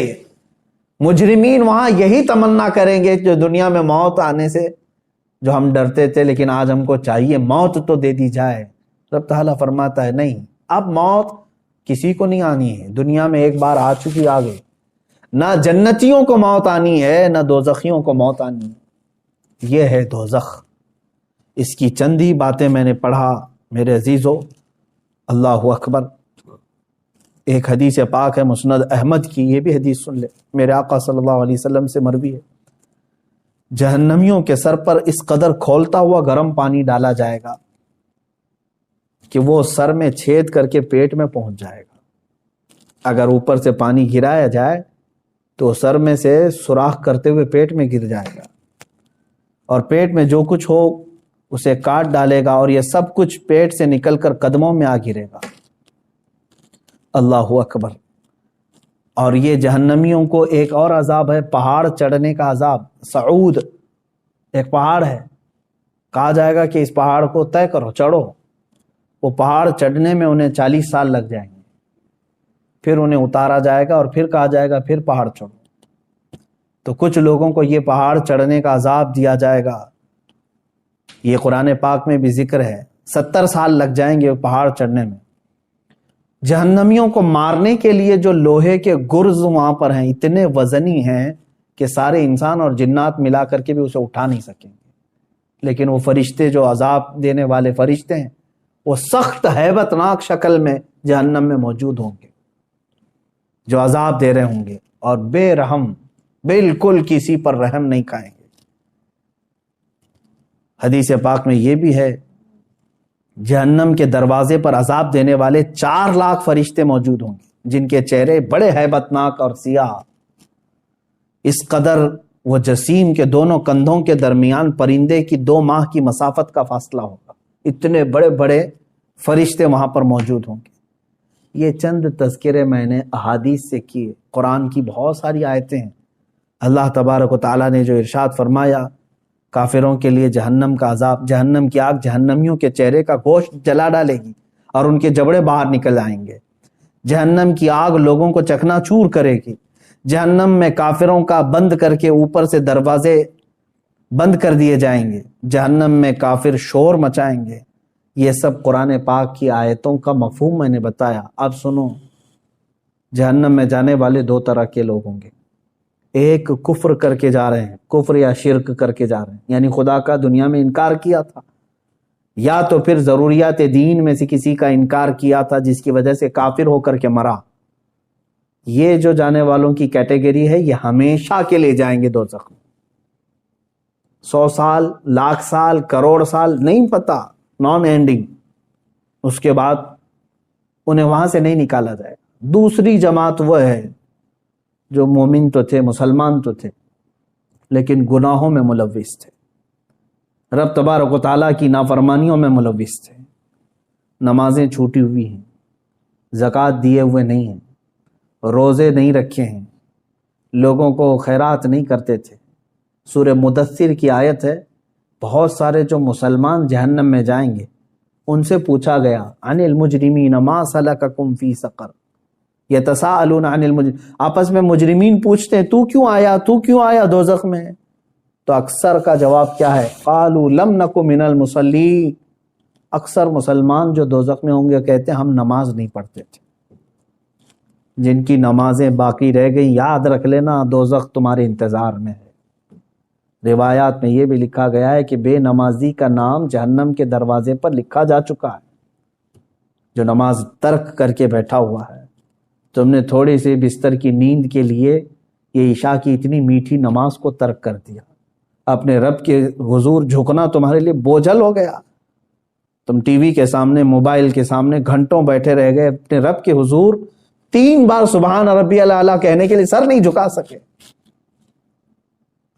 مجرمین وہاں یہی تمنا کریں گے جو دنیا میں موت آنے سے جو ہم ڈرتے تھے، لیکن آج ہم کو چاہیے موت تو دے دی جائے۔ رب تعالیٰ فرماتا ہے نہیں، اب موت کسی کو نہیں آنی ہے، دنیا میں ایک بار آ چکی، آ گئی، نہ جنتیوں کو موت آنی ہے نہ دوزخیوں کو موت آنی ہے۔ یہ ہے دوزخ، اس کی چند ہی باتیں میں نے پڑھا میرے عزیزو، اللہ اکبر۔ ایک حدیث پاک ہے مسند احمد کی، یہ بھی حدیث سن لے، میرے آقا صلی اللہ علیہ وسلم سے مروی ہے، جہنمیوں کے سر پر اس قدر کھولتا ہوا گرم پانی ڈالا جائے گا کہ وہ سر میں چھید کر کے پیٹ میں پہنچ جائے گا۔ اگر اوپر سے پانی گرایا جائے تو سر میں سے سوراخ کرتے ہوئے پیٹ میں گر جائے گا، اور پیٹ میں جو کچھ ہو اسے کاٹ ڈالے گا، اور یہ سب کچھ پیٹ سے نکل کر قدموں میں آ گرے گا۔ اللہ اکبر۔ اور یہ جہنمیوں کو ایک اور عذاب ہے، پہاڑ چڑھنے کا عذاب۔ صعود ایک پہاڑ ہے، کہا جائے گا کہ اس پہاڑ کو طے کرو، چڑھو۔ وہ پہاڑ چڑھنے میں انہیں 40 سال لگ جائیں گے، پھر انہیں اتارا جائے گا اور پھر کہا جائے گا پھر پہاڑ چڑھو۔ تو کچھ لوگوں کو یہ پہاڑ چڑھنے کا عذاب دیا جائے گا، یہ قرآن پاک میں بھی ذکر ہے، 70 سال لگ جائیں گے پہاڑ چڑھنے میں۔ جہنمیوں کو مارنے کے لیے جو لوہے کے گرز وہاں پر ہیں اتنے وزنی ہیں کہ سارے انسان اور جنات ملا کر کے بھی اسے اٹھا نہیں سکیں گے، لیکن وہ فرشتے جو عذاب دینے والے فرشتے ہیں وہ سخت ہیبت ناک شکل میں جہنم میں موجود ہوں گے، جو عذاب دے رہے ہوں گے، اور بے رحم، بالکل کسی پر رحم نہیں کھائیں گے۔ حدیث پاک میں یہ بھی ہے جہنم کے دروازے پر عذاب دینے والے 4 لاکھ فرشتے موجود ہوں گے، جن کے چہرے بڑے ہیبت ناک اور سیاہ، اس قدر وہ جسیم کے دونوں کندھوں کے درمیان پرندے کی 2 ماہ کی مسافت کا فاصلہ ہوگا، اتنے بڑے بڑے فرشتے وہاں پر موجود ہوں گے۔ یہ چند تذکرے میں نے احادیث سے کیے، قرآن کی بہت ساری آیتیں ہیں۔ اللہ تبارک و تعالیٰ نے جو ارشاد فرمایا کافروں کے لیے جہنم کا عذاب، جہنم کی آگ جہنمیوں کے چہرے کا گوشت جلا ڈالے گی اور ان کے جبڑے باہر نکل آئیں گے۔ جہنم کی آگ لوگوں کو چکنا چور کرے گی۔ جہنم میں کافروں کا بند کر کے اوپر سے دروازے بند کر دیے جائیں گے، جہنم میں کافر شور مچائیں گے۔ یہ سب قرآن پاک کی آیتوں کا مفہوم میں نے بتایا۔ اب سنو، جہنم میں جانے والے 2 طرح کے لوگ ہوں گے، ایک کفر کر کے جا رہے ہیں، کفر یا شرک کر کے جا رہے ہیں، یعنی خدا کا دنیا میں انکار کیا تھا، یا تو پھر ضروریات دین میں سے کسی کا انکار کیا تھا جس کی وجہ سے کافر ہو کر کے مرا۔ یہ جو جانے والوں کی کیٹیگری ہے یہ ہمیشہ کے لیے جائیں گے دوزخ میں، 100 سال، لاکھ سال، کروڑ سال نہیں پتا، نان اینڈنگ، اس کے بعد انہیں وہاں سے نہیں نکالا جائے۔ دوسری جماعت وہ ہے جو مومن تو تھے، مسلمان تو تھے، لیکن گناہوں میں ملوث تھے، رب تبارک و تعالیٰ کی نافرمانیوں میں ملوث تھے، نمازیں چھوٹی ہوئی ہیں، زکوٰۃ دیے ہوئے نہیں ہیں، روزے نہیں رکھے ہیں، لوگوں کو خیرات نہیں کرتے تھے۔ سورہ مدثر کی آیت ہے، بہت سارے جو مسلمان جہنم میں جائیں گے ان سے پوچھا گیا عن المجرمین ما سلککم فی سقر یتساءلون عن المجرمین، آپس میں مجرمین پوچھتے ہیں تو کیوں آیا دوزخ میں؟ تو اکثر کا جواب کیا ہے؟ قالوا لم نک من المصلین، اکثر مسلمان جو دوزخ میں ہوں گے کہتے ہیں ہم نماز نہیں پڑھتے تھے۔ جن کی نمازیں باقی رہ گئی یاد رکھ لینا دوزخ تمہارے انتظار میں ہے۔ روایات میں یہ بھی لکھا گیا ہے کہ بے نمازی کا نام جہنم کے دروازے پر لکھا جا چکا ہے، جو نماز ترک کر کے بیٹھا ہوا ہے۔ تم نے تھوڑی سی بستر کی نیند کے لیے یہ عشاء کی اتنی میٹھی نماز کو ترک کر دیا، اپنے رب کے حضور جھکنا تمہارے لیے بوجھل ہو گیا۔ تم ٹی وی کے سامنے، موبائل کے سامنے گھنٹوں بیٹھے رہ گئے، اپنے رب کے حضور 3 بار سبحان ربی الاعلیٰ کہنے کے لیے سر نہیں جھکا سکے۔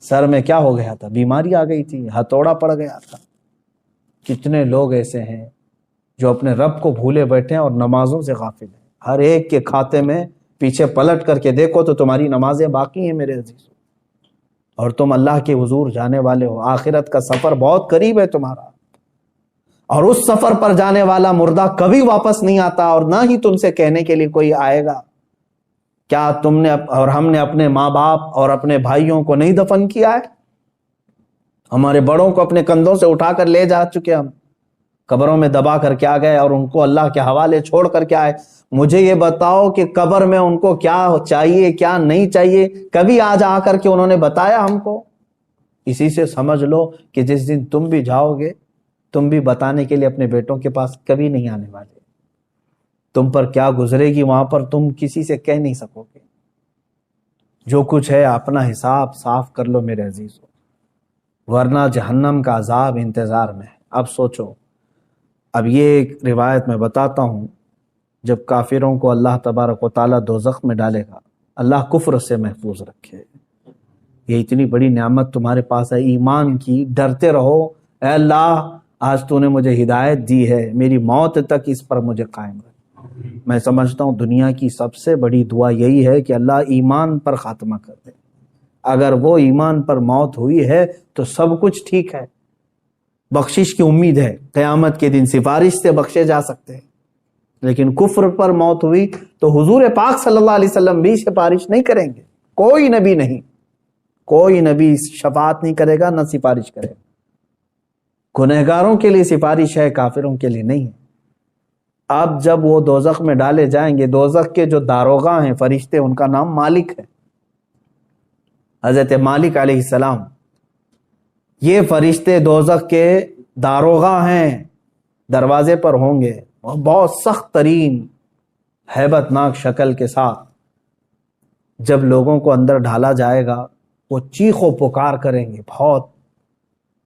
سر میں کیا ہو گیا تھا؟ بیماری آ گئی تھی، ہتھوڑا پڑ گیا تھا۔ کتنے لوگ ایسے ہیں جو اپنے رب کو بھولے بیٹھے ہیں اور نمازوں سے غافل ہیں۔ ہر ایک کے کھاتے میں پیچھے پلٹ کر کے دیکھو تو تمہاری نمازیں باقی ہیں میرے عزیزوں، اور تم اللہ کے حضور جانے والے ہو۔ آخرت کا سفر بہت قریب ہے تمہارا، اور اس سفر پر جانے والا مردہ کبھی واپس نہیں آتا، اور نہ ہی تم سے کہنے کے لیے کوئی آئے گا کیا تم نے اور ہم نے اپنے ماں باپ اور اپنے بھائیوں کو نہیں دفن کیا ہے؟ ہمارے بڑوں کو اپنے کندھوں سے اٹھا کر لے جا چکے، ہم قبروں میں دبا کر کے آ گئے اور ان کو اللہ کے حوالے چھوڑ کر کے آئے۔ مجھے یہ بتاؤ کہ قبر میں ان کو کیا چاہیے کیا نہیں چاہیے، کبھی آج آ کر کے انہوں نے بتایا ہم کو؟ اسی سے سمجھ لو کہ جس دن تم بھی جاؤ گے تم بھی بتانے کے لیے اپنے بیٹوں کے پاس کبھی نہیں آنے والے۔ تم پر کیا گزرے گی وہاں پر تم کسی سے کہہ نہیں سکو گے۔ جو کچھ ہے اپنا حساب صاف کر لو میرے عزیزو، ورنہ جہنم کا عذاب انتظار میں ہے۔ اب سوچو، اب یہ ایک روایت میں بتاتا ہوں، جب کافروں کو اللہ تبارک و تعالیٰ دوزخ میں ڈالے گا، اللہ کفر سے محفوظ رکھے۔ یہ اتنی بڑی نعمت تمہارے پاس ہے ایمان کی، ڈرتے رہو، اے اللہ آج تو نے مجھے ہدایت دی ہے، میری موت تک اس پر مجھے قائم رکھ۔ میں سمجھتا ہوں دنیا کی سب سے بڑی دعا یہی ہے کہ اللہ ایمان پر خاتمہ کر دے۔ اگر وہ ایمان پر موت ہوئی ہے تو سب کچھ ٹھیک ہے، بخشش کی امید ہے، قیامت کے دن سفارش سے بخشے جا سکتے ہیں۔ لیکن کفر پر موت ہوئی تو حضور پاک صلی اللہ علیہ وسلم بھی سفارش نہیں کریں گے، کوئی نبی نہیں۔ کوئی نبی شفاعت نہیں کرے گا، نہ سفارش کرے گا۔ گنہگاروں کے لیے سفارش ہے، کافروں کے لیے نہیں ہے۔ اب جب وہ دوزخ میں ڈالے جائیں گے، دوزخ کے جو داروغہ ہیں فرشتے، ان کا نام مالک ہے، حضرت مالک علیہ السلام۔ یہ فرشتے دوزخ کے داروغہ ہیں، دروازے پر ہوں گے، اور بہت سخت ترین ہیبت ناک شکل کے ساتھ جب لوگوں کو اندر ڈھالا جائے گا، وہ چیخ و پکار کریں گے بہت،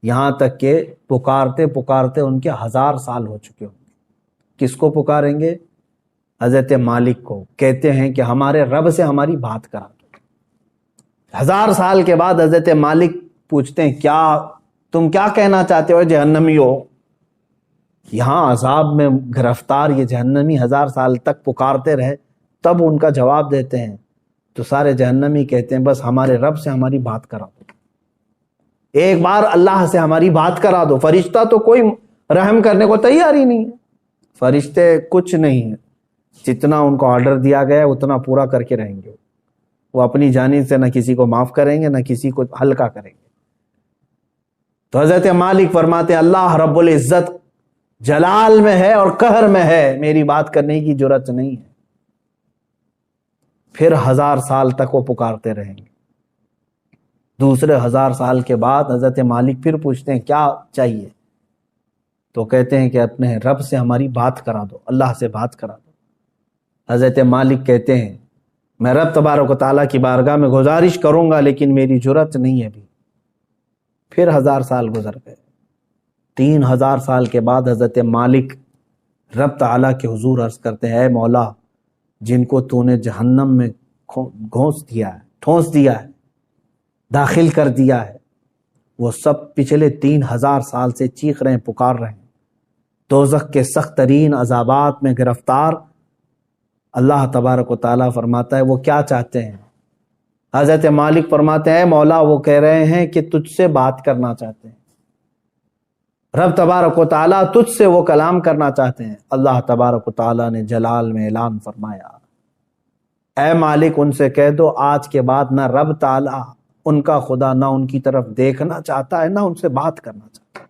یہاں تک کہ پکارتے پکارتے ان کے 1000 سال ہو چکے ہوں گے۔ کس کو پکاریں گے؟ حضرت مالک کو۔ کہتے ہیں کہ ہمارے رب سے ہماری بات کرا دو۔ 1000 سال کے بعد حضرت مالک پوچھتے ہیں کیا تم کیا کہنا چاہتے ہو جہنمی ہو؟ یہاں عذاب میں گرفتار یہ جہنمی 1000 سال تک پکارتے رہے، تب ان کا جواب دیتے ہیں تو سارے جہنمی کہتے ہیں بس ہمارے رب سے ہماری بات کرا دو، ایک بار اللہ سے ہماری بات کرا دو۔ فرشتہ تو کوئی رحم کرنے کو تیار ہی نہیں ہے، فرشتے کچھ نہیں ہے، جتنا ان کو آرڈر دیا گیا ہے اتنا پورا کر کے رہیں گے۔ وہ اپنی جانب سے نہ کسی کو معاف کریں گے، نہ کسی کو ہلکا کریں گے۔ تو حضرت مالک فرماتے ہیں اللہ رب العزت جلال میں ہے اور قہر میں ہے، میری بات کرنے کی جرات نہیں ہے۔ پھر 1000 سال تک وہ پکارتے رہیں گے۔ دوسرے 1000 سال کے بعد حضرت مالک پھر پوچھتے ہیں کیا چاہیے؟ تو کہتے ہیں کہ اپنے رب سے ہماری بات کرا دو، اللہ سے بات کرا دو۔ حضرت مالک کہتے ہیں میں رب تبارک و تعالیٰ کی بارگاہ میں گزارش کروں گا، لیکن میری جرات نہیں ہے ابھی۔ پھر 1000 سال گزر گئے۔ 3000 سال کے بعد حضرت مالک رب تعالیٰ کے حضور عرض کرتے ہیں اے مولا، جن کو تو نے جہنم میں ٹھونس دیا ہے، داخل کر دیا ہے، وہ سب پچھلے 3000 سال سے چیخ رہے ہیں، پکار رہے ہیں، دوزخ کے سخت ترین عذابات میں گرفتار۔ اللہ تبارک و تعالیٰ فرماتا ہے وہ کیا چاہتے ہیں؟ حضرت مالک فرماتے ہیں مولا وہ کہہ رہے ہیں کہ تجھ سے بات کرنا چاہتے ہیں، رب تبارک و تعالیٰ تجھ سے وہ کلام کرنا چاہتے ہیں۔ اللہ تبارک و تعالیٰ نے جلال میں اعلان فرمایا اے مالک ان سے کہہ دو آج کے بعد نہ رب تعالیٰ ان کا خدا نہ ان کی طرف دیکھنا چاہتا ہے، نہ ان سے بات کرنا چاہتا ہے۔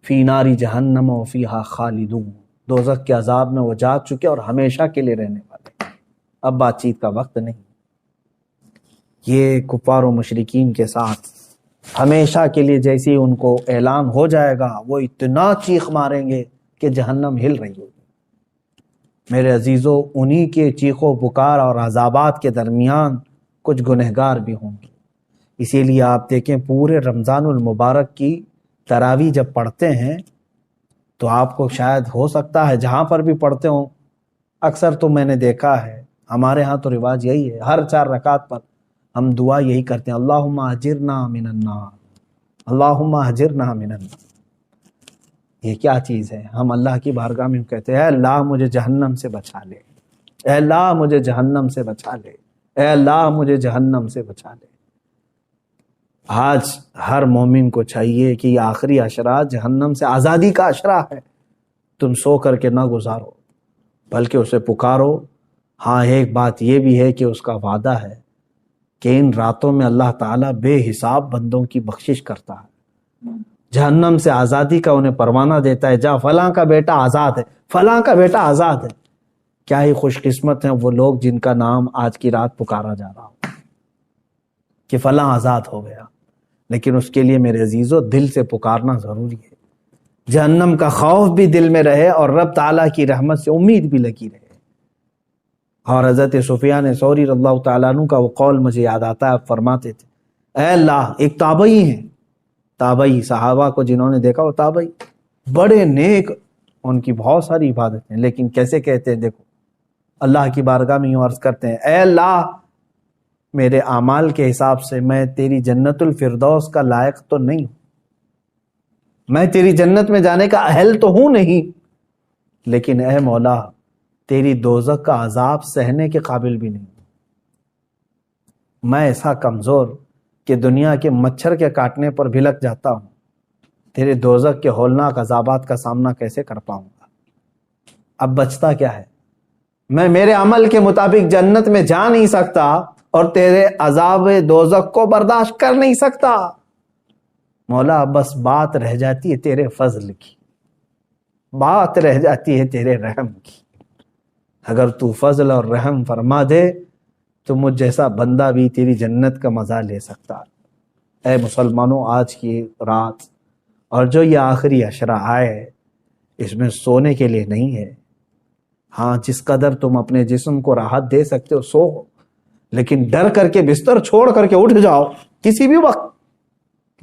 فی ناری جہنم و فیہا خالدون، دوزخ کے عذاب میں وہ جا چکے اور ہمیشہ کے لیے رہنے والے، اب بات چیت کا وقت نہیں۔ یہ کفار و مشرکین کے ساتھ ہمیشہ کے لیے جیسے ہی ان کو اعلان ہو جائے گا وہ اتنا چیخ ماریں گے کہ جہنم ہل رہی ہوگی۔ میرے عزیزو انہی کے چیخ و پکار اور عذابات کے درمیان کچھ گنہگار بھی ہوں گے۔ اسی لیے آپ دیکھیں پورے رمضان المبارک کی تراویح جب پڑھتے ہیں تو آپ کو شاید ہو سکتا ہے جہاں پر بھی پڑھتے ہوں، اکثر تو میں نے دیکھا ہے ہمارے ہاں تو رواج یہی ہے، ہر 4 رکعت پر ہم دعا یہی کرتے ہیں اللہم اجرنا من النار، اللہم اجرنا من النار۔ یہ کیا چیز ہے؟ ہم اللہ کی بارگاہ میں کہتے ہیں اے اللہ مجھے جہنم سے بچا لے، اے اللہ مجھے جہنم سے بچا لے، اے اللہ مجھے جہنم سے بچا لے۔ آج ہر مومن کو چاہیے کہ یہ آخری عشرہ جہنم سے آزادی کا عشرہ ہے، تم سو کر کے نہ گزارو بلکہ اسے پکارو۔ ہاں ایک بات یہ بھی ہے کہ اس کا وعدہ ہے کہ ان راتوں میں اللہ تعالیٰ بے حساب بندوں کی بخشش کرتا ہے، جہنم سے آزادی کا انہیں پروانہ دیتا ہے، جا فلاں کا بیٹا آزاد ہے، فلاں کا بیٹا آزاد ہے۔ کیا ہی خوش قسمت ہیں وہ لوگ جن کا نام آج کی رات پکارا جا رہا ہو کہ فلاں آزاد ہو گیا، لیکن اس کے لیے میرے عزیزو دل سے پکارنا ضروری ہے، جہنم کا خوف بھی دل میں رہے اور رب تعالیٰ کی رحمت سے امید بھی لگی رہے۔ اور حضرت سفیان ثوری رضی اللہ تعالیٰ عنہ کا وہ قول مجھے یاد آتا ہے، آپ فرماتے تھے اے اللہ، ایک تابعی ہیں، تابعی صحابہ کو جنہوں نے دیکھا وہ تابعی بڑے نیک، ان کی بہت ساری عبادتیں، لیکن کیسے کہتے ہیں دیکھو اللہ کی بارگاہ میں یوں عرض کرتے ہیں اے اللہ میرے اعمال کے حساب سے میں تیری جنت الفردوس کا لائق تو نہیں ہوں، میں تیری جنت میں جانے کا اہل تو ہوں نہیں، لیکن اے مولا تیری دوزخ کا عذاب سہنے کے قابل بھی نہیں، میں ایسا کمزور کہ دنیا کے مچھر کے کاٹنے پر بھلک جاتا ہوں، تیرے دوزخ کے ہولناک عذابات کا سامنا کیسے کر پاؤں گا؟ اب بچتا کیا ہے؟ میں میرے عمل کے مطابق جنت میں جا نہیں سکتا اور تیرے عذاب دوزخ کو برداشت کر نہیں سکتا۔ مولا بس بات رہ جاتی ہے تیرے فضل کی، بات رہ جاتی ہے تیرے رحم کی۔ اگر تو فضل اور رحم فرما دے تو مجھ جیسا بندہ بھی تیری جنت کا مزہ لے سکتا۔ اے مسلمانوں، آج کی رات اور جو یہ آخری عشرہ آئے، اس میں سونے کے لیے نہیں ہے۔ ہاں، جس قدر تم اپنے جسم کو راحت دے سکتے ہو سو، لیکن ڈر کر کے بستر چھوڑ کر کے اٹھ جاؤ کسی بھی وقت،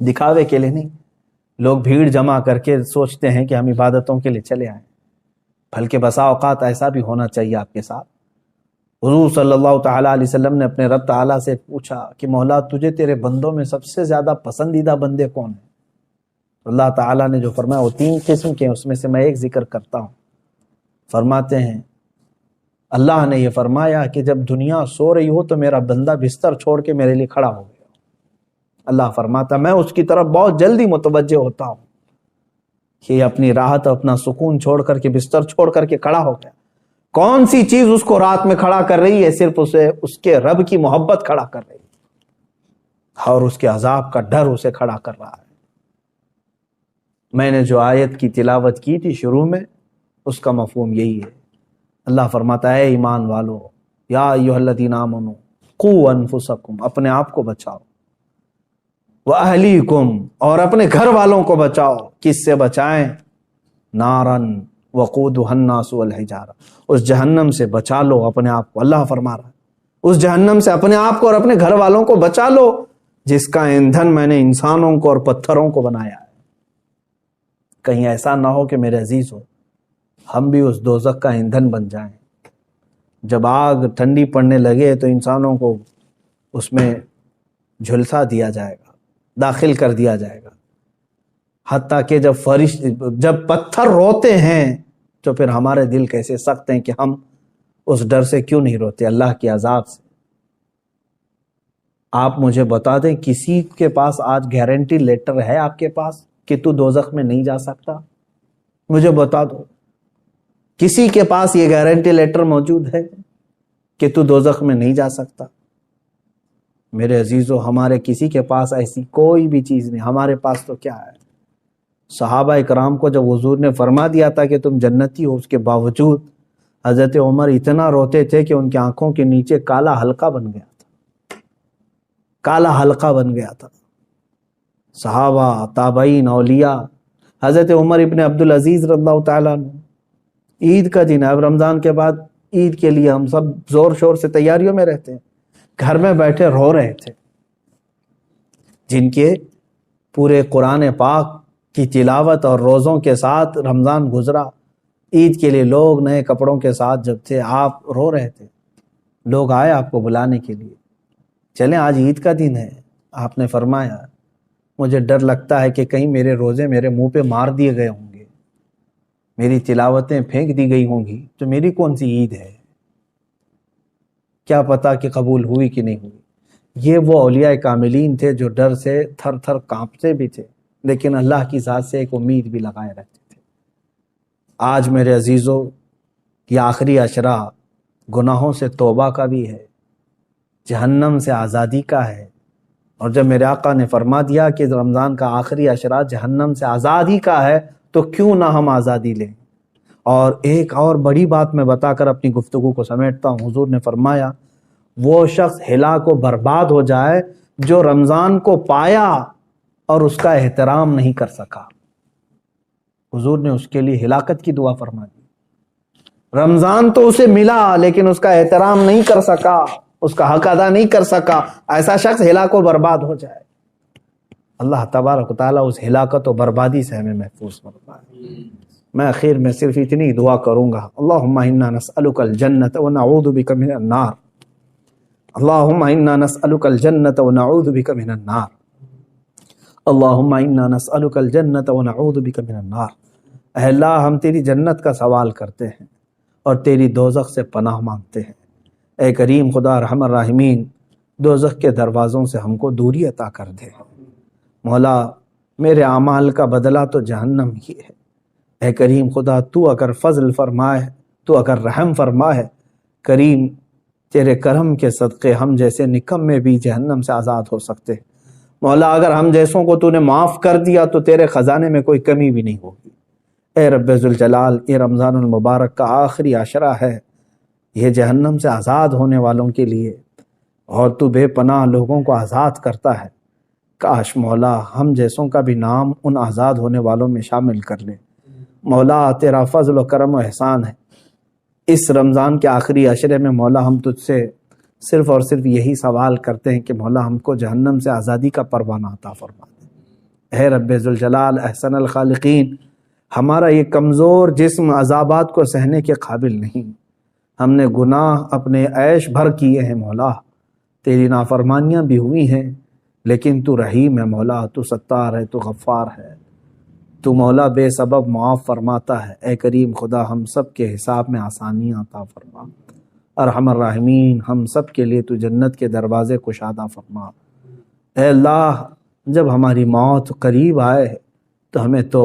دکھاوے کے لیے نہیں۔ لوگ بھیڑ جمع کر کے سوچتے ہیں کہ ہم عبادتوں کے لیے چلے آئیں، بلکہ بسا اوقات ایسا بھی ہونا چاہیے آپ کے ساتھ۔ حضور صلی اللہ تعالیٰ علیہ وسلم نے اپنے رب تعالیٰ سے پوچھا کہ مولا تجھے تیرے بندوں میں سب سے زیادہ پسندیدہ بندے کون ہیں؟ اللہ تعالیٰ نے جو فرمایا وہ 3 قسم کے ہیں، اس میں سے میں ایک ذکر کرتا ہوں۔ فرماتے ہیں اللہ نے یہ فرمایا کہ جب دنیا سو رہی ہو تو میرا بندہ بستر چھوڑ کے میرے لیے کھڑا ہو گیا۔ اللہ فرماتا میں اس کی طرف بہت جلدی متوجہ ہوتا ہوں کہ یہ اپنی راحت اور اپنا سکون چھوڑ کر کے بستر چھوڑ کر کے کھڑا ہو گیا۔ کون سی چیز اس کو رات میں کھڑا کر رہی ہے؟ صرف اسے اس کے رب کی محبت کھڑا کر رہی ہے، اور اس کے عذاب کا ڈر اسے کھڑا کر رہا ہے۔ میں نے جو آیت کی تلاوت کی تھی شروع میں، اس کا مفہوم یہی ہے۔ اللہ فرماتا ہے ایمان والو، یا ایھا الذین آمنوا قوا انفسکم، اپنے آپ کو بچاؤ، واہلیکم، اور اپنے گھر والوں کو بچاؤ۔ کس سے بچائیں؟ نارن وقودھا الناس والحجارہ، اس جہنم سے بچا لو اپنے آپ کو۔ اللہ فرما رہا ہے اس جہنم سے اپنے آپ کو اور اپنے گھر والوں کو بچا لو جس کا ایندھن میں نے انسانوں کو اور پتھروں کو بنایا ہے۔ کہیں ایسا نہ ہو کہ میرے عزیز ہو ہم بھی اس دوزخ کا ایندھن بن جائیں۔ جب آگ ٹھنڈی پڑنے لگے تو انسانوں کو اس میں جھلسا دیا جائے گا، داخل کر دیا جائے گا، حتیٰ کہ جب پتھر روتے ہیں تو پھر ہمارے دل کیسے سخت ہیں کہ ہم اس ڈر سے کیوں نہیں روتے، اللہ کے عذاب سے۔ آپ مجھے بتا دیں کسی کے پاس آج گارنٹی لیٹر ہے آپ کے پاس کہ تو دوزخ میں نہیں جا سکتا؟ مجھے بتا دو، کسی کے پاس یہ گارنٹی لیٹر موجود ہے کہ تو دوزخ میں نہیں جا سکتا؟ میرے عزیزو، ہمارے کسی کے پاس ایسی کوئی بھی چیز نہیں۔ ہمارے پاس تو کیا ہے؟ صحابہ اکرام کو جب حضور نے فرما دیا تھا کہ تم جنتی ہو، اس کے باوجود حضرت عمر اتنا روتے تھے کہ ان کی آنکھوں کے نیچے کالا حلقہ بن گیا تھا، کالا حلقہ بن گیا تھا۔ صحابہ، تابعین، اولیاء، حضرت عمر ابن عبدالعزیز رضی اللہ تعالیٰ عنہ، عید کا دن ہے، اب رمضان کے بعد عید کے لیے ہم سب زور شور سے تیاریوں میں رہتے ہیں، گھر میں بیٹھے رو رہے تھے۔ جن کے پورے قرآن پاک کی تلاوت اور روزوں کے ساتھ رمضان گزرا، عید کے لیے لوگ نئے کپڑوں کے ساتھ جب تھے، آپ رو رہے تھے۔ لوگ آئے آپ کو بلانے کے لیے، چلیں آج عید کا دن ہے۔ آپ نے فرمایا مجھے ڈر لگتا ہے کہ کہیں میرے روزے میرے منہ پہ مار دیے گئے ہوں گے، میری تلاوتیں پھینک دی گئی ہوں گی، تو میری کون سی عید ہے؟ کیا پتا کہ قبول ہوئی کہ نہیں ہوئی۔ یہ وہ اولیاء کاملین تھے جو ڈر سے تھر تھر کانپتے بھی تھے، لیکن اللہ کی ذات سے ایک امید بھی لگائے رہتے تھے۔ آج میرے عزیزو، یہ آخری عشرہ گناہوں سے توبہ کا بھی ہے، جہنم سے آزادی کا ہے۔ اور جب میرے آقا نے فرما دیا کہ رمضان کا آخری عشرہ جہنم سے آزادی کا ہے، تو کیوں نہ ہم آزادی لیں۔ اور ایک اور بڑی بات میں بتا کر اپنی گفتگو کو سمیٹتا ہوں۔ حضور نے فرمایا وہ شخص ہلاک و برباد ہو جائے جو رمضان کو پایا اور اس کا احترام نہیں کر سکا۔ حضور نے اس کے لیے ہلاکت کی دعا فرما دی۔ رمضان تو اسے ملا لیکن اس کا احترام نہیں کر سکا، اس کا حق ادا نہیں کر سکا، ایسا شخص ہلاک و برباد ہو جائے۔ اللہ تبارک و تعالیٰ اس ہلاکت و بربادی سے ہمیں محفوظ فرمائے۔ میں اخیر میں صرف اتنی دعا کروں گا، اللہم انا نسألک الجنت ونعوذ بک من النار، اللہم انا نسألک الجنت ونعوذ بک من النار، اللہم انا نسألک الجنت ونعوذ بک من النار۔ اے اللہ، ہم تیری جنت کا سوال کرتے ہیں اور تیری دوزخ سے پناہ مانگتے ہیں۔ اے کریم خدا ارحم الراحمین، دوزخ کے دروازوں سے ہم کو دوری عطا کر دے۔ مولا، میرے اعمال کا بدلہ تو جہنم ہی ہے۔ اے کریم خدا، تو اگر فضل فرمائے، تو اگر رحم فرمائے، کریم تیرے کرم کے صدقے ہم جیسے نکمے بھی جہنم سے آزاد ہو سکتے ہیں۔ مولا اگر ہم جیسوں کو تو نے معاف کر دیا تو تیرے خزانے میں کوئی کمی بھی نہیں ہوگی۔ اے رب ذوالجلال، یہ رمضان المبارک کا آخری عشرہ ہے، یہ جہنم سے آزاد ہونے والوں کے لیے، اور تو بے پناہ لوگوں کو آزاد کرتا ہے۔ کاش مولا ہم جیسوں کا بھی نام ان آزاد ہونے والوں میں شامل کر لے۔ مولا تیرا فضل و کرم و احسان ہے، اس رمضان کے آخری عشرے میں مولا ہم تجھ سے صرف اور صرف یہی سوال کرتے ہیں کہ مولا ہم کو جہنم سے آزادی کا پروانہ عطا فرما دے۔ اے رب ذوالجلال احسن الخالقین، ہمارا یہ کمزور جسم عذابات کو سہنے کے قابل نہیں، ہم نے گناہ اپنے عیش بھر کیے ہیں مولا، تیری نافرمانیاں بھی ہوئی ہیں، لیکن تو رحیم ہے مولا، تو ستار ہے، تو غفار ہے، تو مولا بے سبب معاف فرماتا ہے۔ اے کریم خدا ہم سب کے حساب میں آسانیاں عطا فرما، ارحم الراحمین ہم سب کے لیے تو جنت کے دروازے کشادہ فرما۔ اے اللہ جب ہماری موت قریب آئے تو ہمیں تو